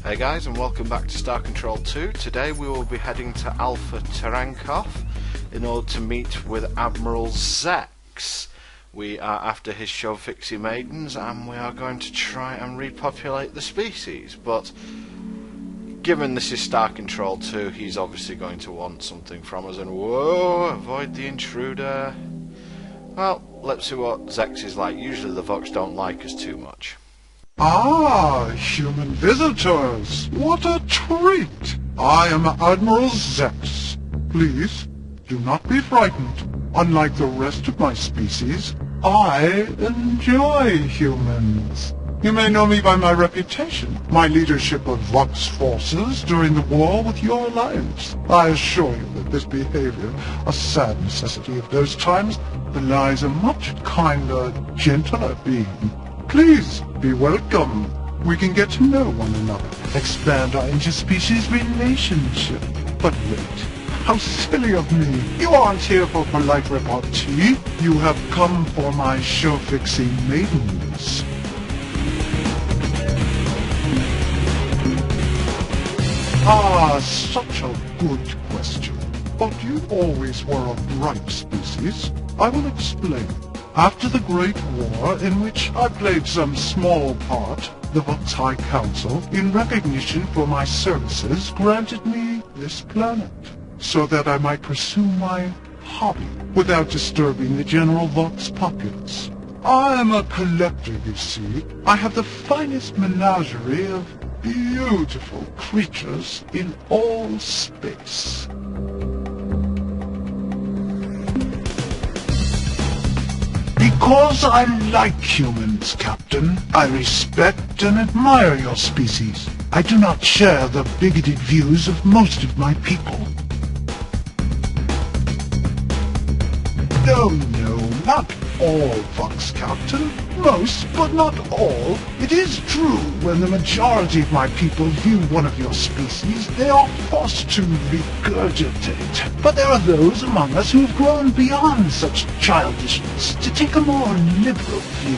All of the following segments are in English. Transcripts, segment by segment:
Hey guys, and welcome back to Star Control 2. Today we will be heading to Alpha Tarankov in order to meet with Admiral Zex. We are after his show-fixie maidens and we are going to try and repopulate the species, but given this is Star Control 2, he's obviously going to want something from us, and whoa, avoid the intruder. Well, let's see what Zex is like. Usually the Vox don't like us too much. Ah, human visitors! What a treat! I am Admiral Zex. Please, do not be frightened. Unlike the rest of my species, I enjoy humans. You may know me by my reputation, my leadership of Vox forces during the war with your alliance. I assure you that this behavior, a sad necessity of those times, belies a much kinder, gentler being. Please, be welcome. We can get to know one another, expand our interspecies relationship. But wait, how silly of me. You aren't here for polite repartee. You have come for my show-fixing maidens. Ah, such a good question. But you always were a bright species. I will explain. After the Great War, in which I played some small part, the Vox High Council, in recognition for my services, granted me this planet, so that I might pursue my hobby without disturbing the general Vox populace. I am a collector, you see. I have the finest menagerie of beautiful creatures in all space. Because I like humans, Captain, I respect and admire your species. I do not share the bigoted views of most of my people. No, not all, Vox Captain. Most, but not all. It is true, when the majority of my people view one of your species, they are forced to regurgitate. But there are those among us who have grown beyond such childishness to take a more liberal view.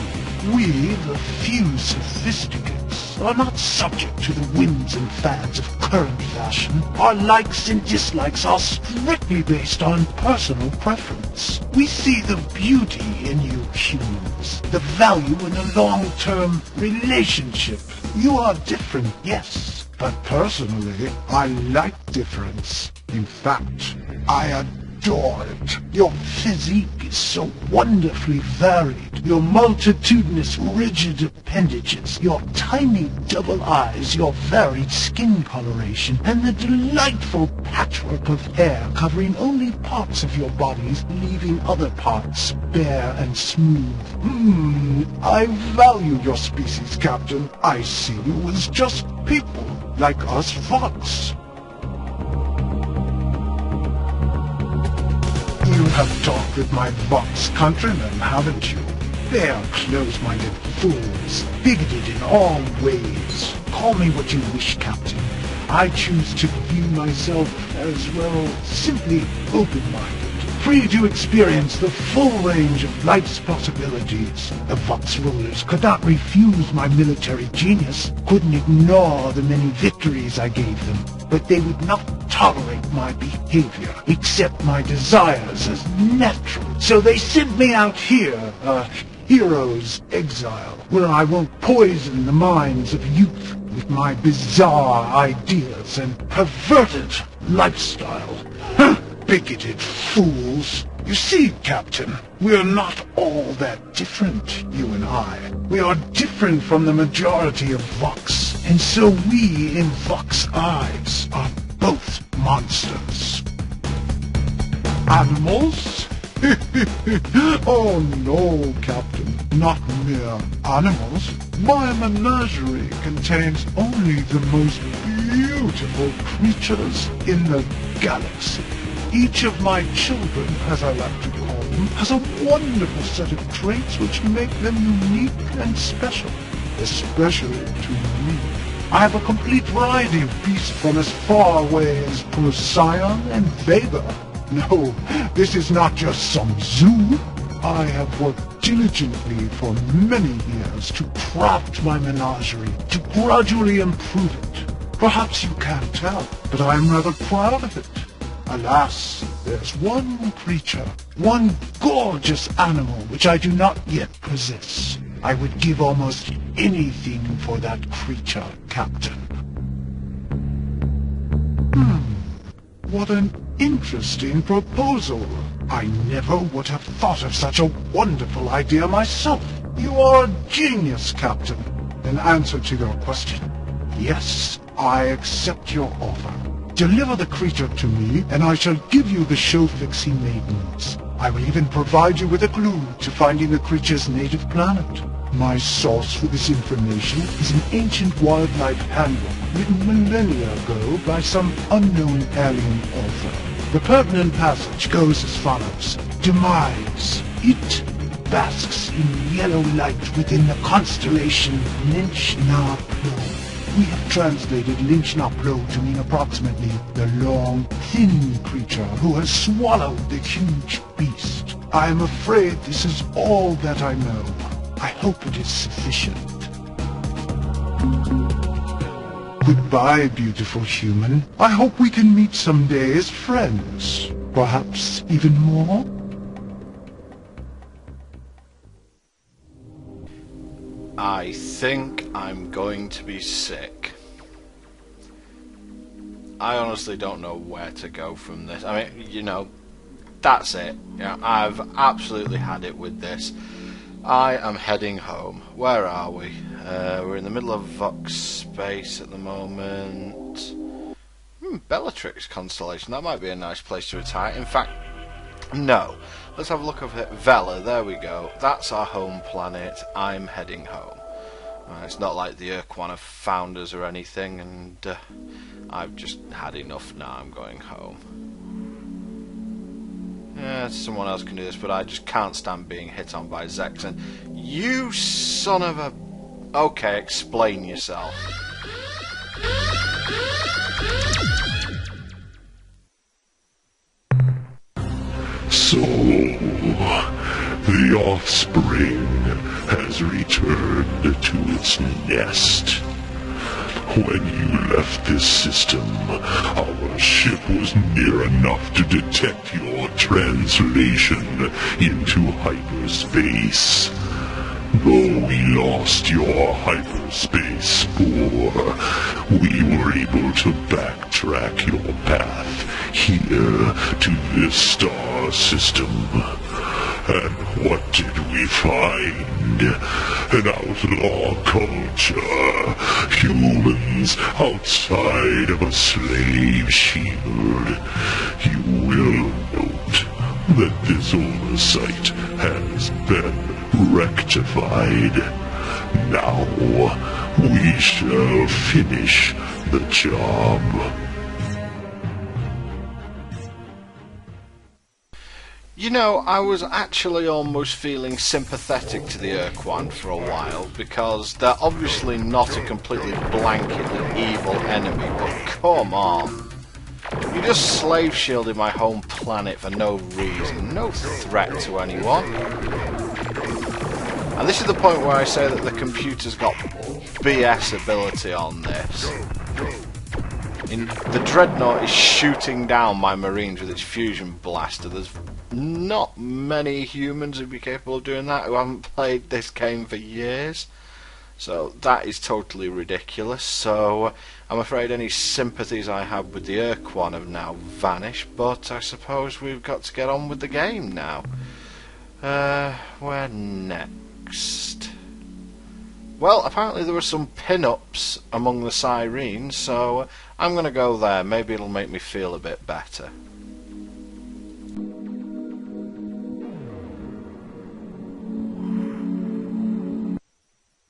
We, the few sophisticates, are not subject to the whims and fads of current fashion. Our likes and dislikes are strictly based on personal preference. We see the beauty in you humans, the value in a long-term relationship. You are different, yes, but personally, I like difference. In fact, I adore it. Your physique is so wonderfully varied. Your multitudinous rigid appendages, your tiny double eyes, your varied skin coloration, and the delightful patchwork of hair covering only parts of your bodies, leaving other parts bare and smooth. I value your species, Captain. I see you as just people, like us Vox. You have talked with my Vox countrymen, haven't you? They are close-minded fools, bigoted in all ways. Call me what you wish, Captain. I choose to view myself as, well, simply open-minded, free to experience the full range of life's possibilities. The Vox rulers could not refuse my military genius, couldn't ignore the many victories I gave them, but they would not tolerate my behavior, accept my desires as natural. So they sent me out here, a hero's exile, where I won't poison the minds of youth with my bizarre ideas and perverted lifestyle. Bigoted fools. You see, Captain, we're not all that different, you and I. We are different from the majority of Vox, and so we, in Vox eyes, are both monsters. Animals? Oh no, Captain, not mere animals. My menagerie contains only the most beautiful creatures in the galaxy. Each of my children, as I like to call them, has a wonderful set of traits which make them unique and special, especially to me. I have a complete variety of beasts from as far away as Procyon and Vega. No, this is not just some zoo. I have worked diligently for many years to craft my menagerie, to gradually improve it. Perhaps you can't tell, but I am rather proud of it. Alas, there's one creature, one gorgeous animal which I do not yet possess. I would give almost anything for that creature, Captain. What an interesting proposal. I never would have thought of such a wonderful idea myself. You are a genius, Captain. In answer to your question, yes, I accept your offer. Deliver the creature to me, and I shall give you the show-fixing maidens. I will even provide you with a clue to finding the creature's native planet. My source for this information is an ancient wildlife handbook written millennia ago by some unknown alien author. The pertinent passage goes as follows. Demise. It basks in yellow light within the constellation Lynch-Na-Plo. We have translated Lynch-Na-Plo to mean approximately the long, thin creature who has swallowed the huge beast. I am afraid this is all that I know. I hope it is sufficient. Goodbye, beautiful human. I hope we can meet someday as friends. Perhaps even more? I think I'm going to be sick. I honestly don't know where to go from this. I mean, you know, that's it. You know, I've absolutely had it with this. I am heading home. Where are we? We're in the middle of Vox space at the moment. Bellatrix constellation. That might be a nice place to retire. In fact, no. Let's have a look over here. Vela, there we go. That's our home planet. I'm heading home. It's not like the Ur-Quan have found us or anything, and I've just had enough now. I'm going home. Yeah, someone else can do this, but I just can't stand being hit on by Zex. And you son of a... Okay, explain yourself. So, the offspring has returned to its nest. When you left this system, our ship was near enough to detect your translation into hyperspace. Though we lost your hyperspace spore, we were able to backtrack your path here to this star system. And what did we find? An outlaw culture. Humans outside of a slave shield. You will note that this oversight has been rectified. Now we shall finish the job. You know, I was actually almost feeling sympathetic to the Ur-Quan for a while, because they're obviously not a completely blanketly evil enemy, but come on. You just slave shielded my home planet for no reason, no threat to anyone. And this is the point where I say that the computer's got BS ability on this. The Dreadnought is shooting down my Marines with its fusion blaster. There's not many humans who'd be capable of doing that who haven't played this game for years. So that is totally ridiculous. So I'm afraid any sympathies I had with the Ur-Quan have now vanished, but I suppose we've got to get on with the game now. Where next? Well, apparently there were some pin-ups among the sirens, so I'm going to go there. Maybe it'll make me feel a bit better.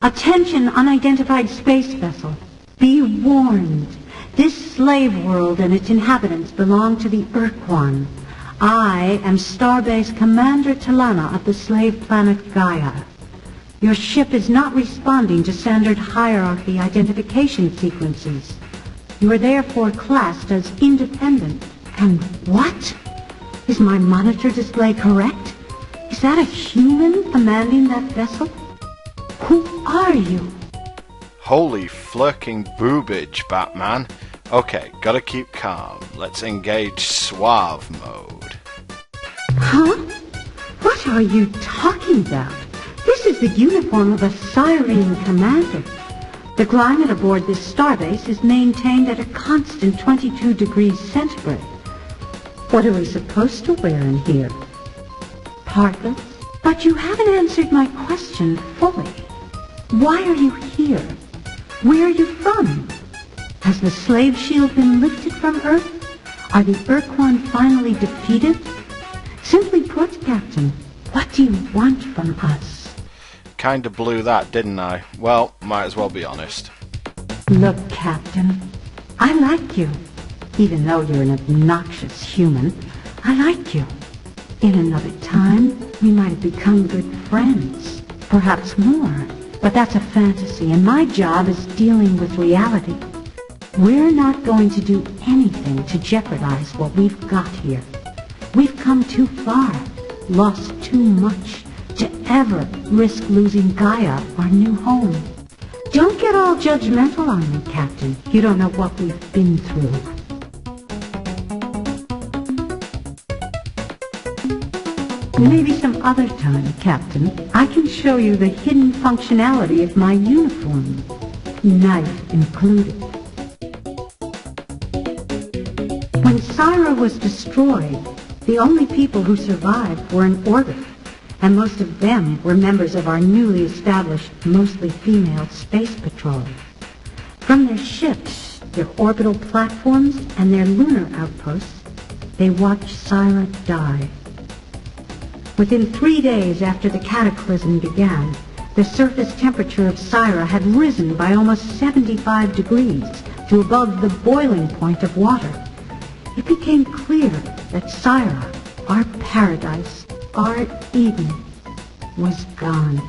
Attention, unidentified space vessel. Be warned. This slave world and its inhabitants belong to the Ur-Quan. I am Starbase Commander Talana of the slave planet Gaia. Your ship is not responding to standard hierarchy identification sequences. You are therefore classed as independent. And what? Is my monitor display correct? Is that a human commanding that vessel? Who are you? Holy flirking boobage, Batman. Okay, gotta keep calm. Let's engage suave mode. Huh? What are you talking about? This is the uniform of a Sirene commander. The climate aboard this starbase is maintained at a constant 22 degrees centigrade. What are we supposed to wear in here? Parkas? But you haven't answered my question fully. Why are you here? Where are you from? Has the slave shield been lifted from Earth? Are the Ur-Quan finally defeated? Simply put, Captain, what do you want from us? Kinda blew that, didn't I? Well, might as well be honest. Look, Captain, I like you. Even though you're an obnoxious human, I like you. In another time, we might have become good friends. Perhaps more. But that's a fantasy, and my job is dealing with reality. We're not going to do anything to jeopardize what we've got here. We've come too far, lost too much, to ever risk losing Gaia, our new home. Don't get all judgmental on me, Captain. You don't know what we've been through. Maybe some other time, Captain, I can show you the hidden functionality of my uniform, knife included. When Syra was destroyed, the only people who survived were in orbit, and most of them were members of our newly established, mostly female space patrol. From their ships, their orbital platforms, and their lunar outposts, they watched Syra die. Within 3 days after the cataclysm began, the surface temperature of Syra had risen by almost 75 degrees to above the boiling point of water. It became clear that Syra, our paradise, our Eden, was gone.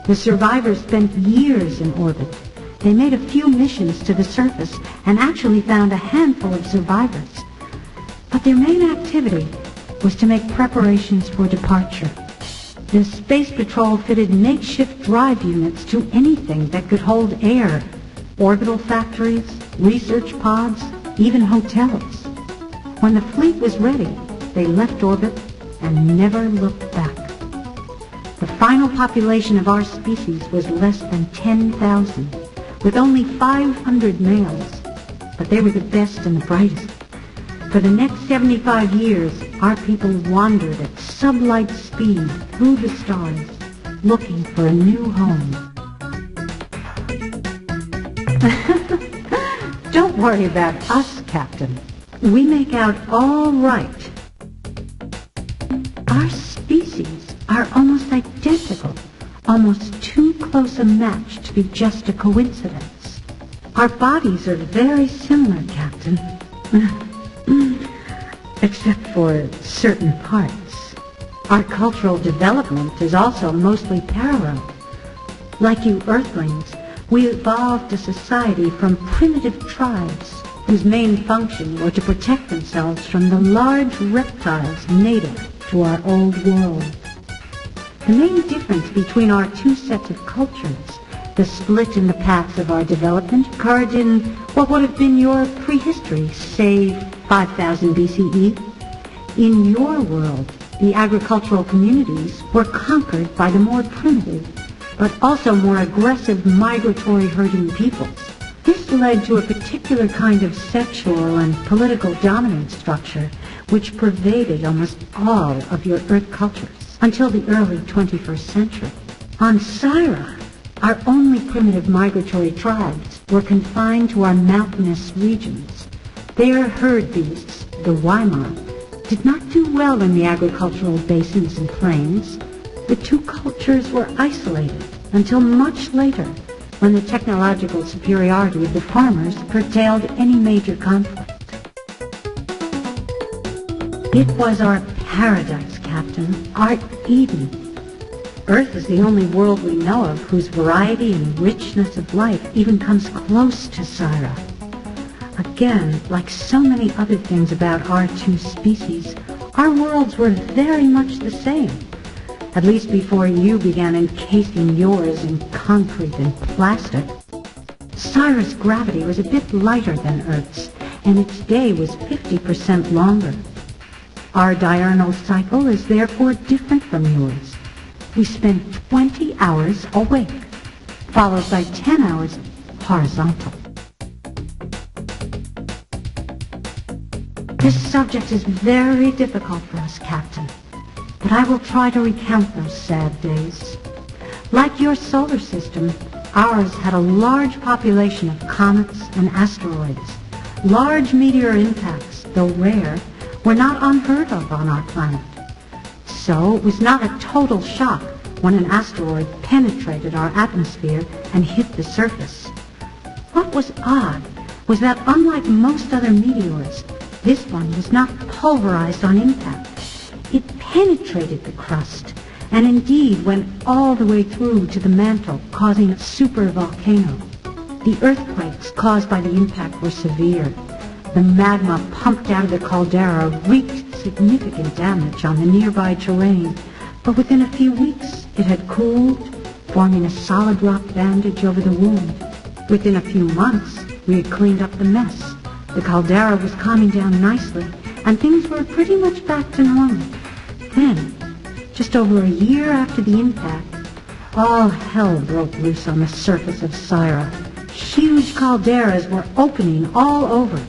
The survivors spent years in orbit. They made a few missions to the surface and actually found a handful of survivors. But their main activity was to make preparations for departure. The Space Patrol fitted makeshift drive units to anything that could hold air. Orbital factories, research pods, even hotels. When the fleet was ready, they left orbit and never looked back. The final population of our species was less than 10,000, with only 500 males. But they were the best and the brightest. For the next 75 years, our people wandered at sublight speed through the stars, looking for a new home. Don't worry about us, Captain. We make out all right. Our species are almost identical, almost too close a match to be just a coincidence. Our bodies are very similar, Captain. Except for certain parts. Our cultural development is also mostly parallel. Like you Earthlings, we evolved a society from primitive tribes whose main function were to protect themselves from the large reptiles native to our old world. The main difference between our two sets of cultures, the split in the paths of our development, occurred in what would have been your prehistory, say 5000 BCE. In your world, the agricultural communities were conquered by the more primitive, but also more aggressive migratory herding peoples. This led to a particular kind of sexual and political dominance structure which pervaded almost all of your Earth cultures until the early 21st century. On Syra, our only primitive migratory tribes were confined to our mountainous regions. Their herd beasts, the Weimar, did not do well in the agricultural basins and plains. The two cultures were isolated until much later, when the technological superiority of the farmers curtailed any major conflict. It was our paradise, Captain, our Eden. Earth is the only world we know of whose variety and richness of life even comes close to Syra. Again, like so many other things about our two species, our worlds were very much the same. At least before you began encasing yours in concrete and plastic. Syrah's gravity was a bit lighter than Earth's, and its day was 50% longer. Our diurnal cycle is therefore different from yours. We spend 20 hours awake, followed by 10 hours horizontal. This subject is very difficult for us, Captain, but I will try to recount those sad days. Like your solar system, ours had a large population of comets and asteroids. Large meteor impacts, though rare, were not unheard of on our planet. So it was not a total shock when an asteroid penetrated our atmosphere and hit the surface. What was odd was that unlike most other meteors, this one was not pulverized on impact. It penetrated the crust and indeed went all the way through to the mantle, causing a supervolcano. The earthquakes caused by the impact were severe. The magma pumped out of the caldera wreaked significant damage on the nearby terrain, but within a few weeks it had cooled, forming a solid rock bandage over the wound. Within a few months, we had cleaned up the mess. The caldera was calming down nicely, and things were pretty much back to normal. Then, just over a year after the impact, all hell broke loose on the surface of Syrah. Huge calderas were opening all over,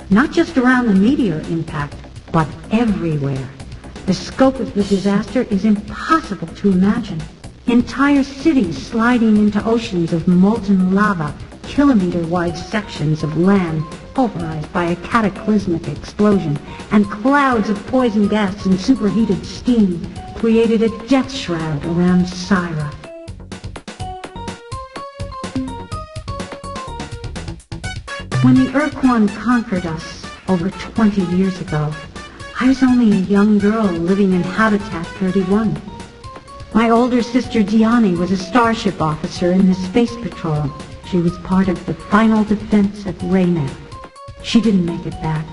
not just around the meteor impact, but everywhere. The scope of the disaster is impossible to imagine. Entire cities sliding into oceans of molten lava, kilometer-wide sections of land pulverized by a cataclysmic explosion, and clouds of poison gas and superheated steam created a death shroud around Syrah. When the Ur-Quan conquered us over 20 years ago, I was only a young girl living in Habitat 31. My older sister Diani was a starship officer in the Space Patrol. She was part of the final defense at Raynet. She didn't make it back.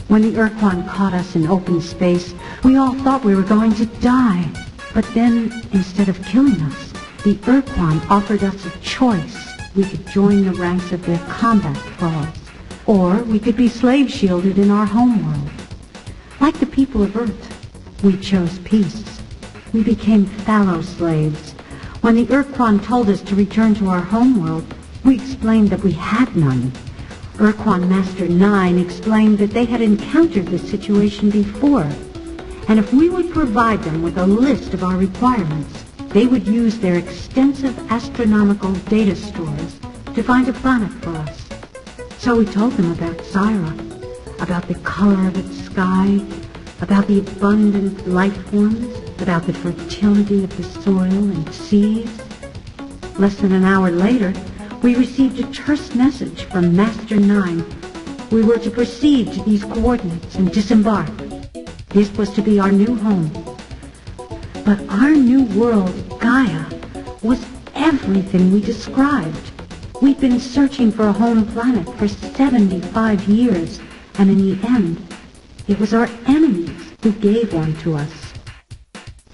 When the Ur-Quan caught us in open space, we all thought we were going to die. But then, instead of killing us, the Ur-Quan offered us a choice. We could join the ranks of their combat patrols, or we could be slave-shielded in our homeworld. Like the people of Earth, we chose peace. We became fallow slaves. When the Ur-Quan told us to return to our homeworld, we explained that we had none. Ur-Quan Master 9 explained that they had encountered this situation before, and if we would provide them with a list of our requirements, they would use their extensive astronomical data stores to find a planet for us. So we told them about Syrah, about the color of its sky, about the abundant life forms, about the fertility of the soil and seas. Less than an hour later, we received a terse message from Master 9. We were to proceed to these coordinates and disembark. This was to be our new home. But our new world, Gaia, was everything we described. We'd been searching for a home planet for 75 years, and in the end, it was our enemies who gave one to us.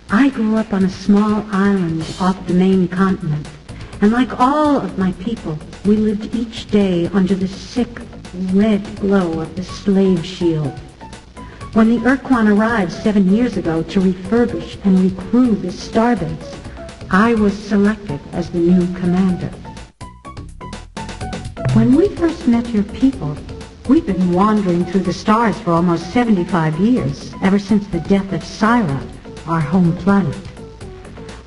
I grew up on a small island off the main continent, and like all of my people, we lived each day under the sick, red glow of the slave shield. When the Ur-Quan arrived 7 years ago to refurbish and recrew this starbase, I was selected as the new commander. When we first met your people, we'd been wandering through the stars for almost 75 years, ever since the death of Syrah, our home planet.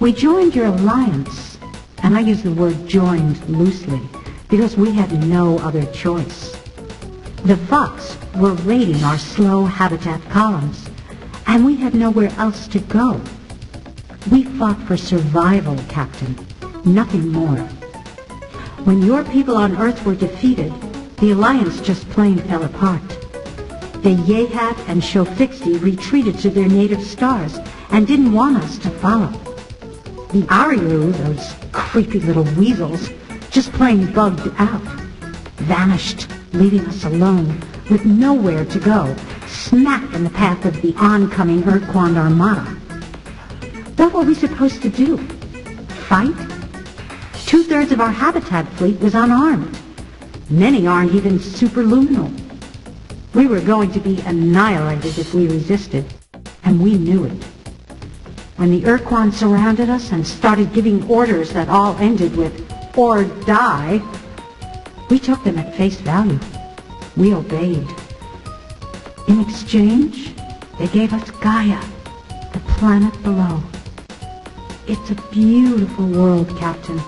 We joined your alliance, and I use the word joined loosely, because we had no other choice. The Vox were raiding our slow habitat columns, and we had nowhere else to go. We fought for survival, Captain, nothing more. When your people on Earth were defeated, the Alliance just plain fell apart. The Yehat and Shofixi retreated to their native stars and didn't want us to follow. The Ariru, those creepy little weasels, just plain bugged out, vanished, leaving us alone with nowhere to go, smack in the path of the oncoming Ur-Quan Armada. What were we supposed to do? Fight? 2/3 of our habitat fleet was unarmed. Many aren't even superluminal. We were going to be annihilated if we resisted, and we knew it. When the Ur-Quan surrounded us and started giving orders that all ended with, "or die," we took them at face value. We obeyed. In exchange, they gave us Gaia, the planet below. It's a beautiful world, Captain.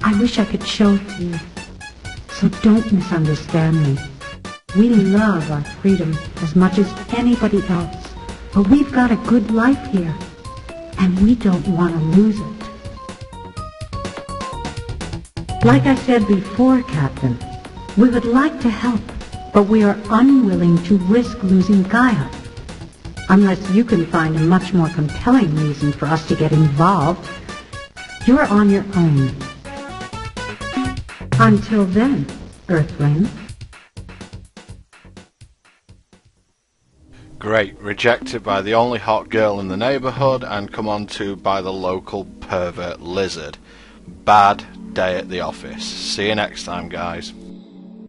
I wish I could show it to you. So don't misunderstand me. We love our freedom as much as anybody else, but we've got a good life here, and we don't want to lose it. Like I said before, Captain, we would like to help, but we are unwilling to risk losing Gaia. Unless you can find a much more compelling reason for us to get involved, you're on your own. Until then, Earthling. Great, rejected by the only hot girl in the neighbourhood and come on to by the local pervert lizard. Bad day at the office. See you next time, guys.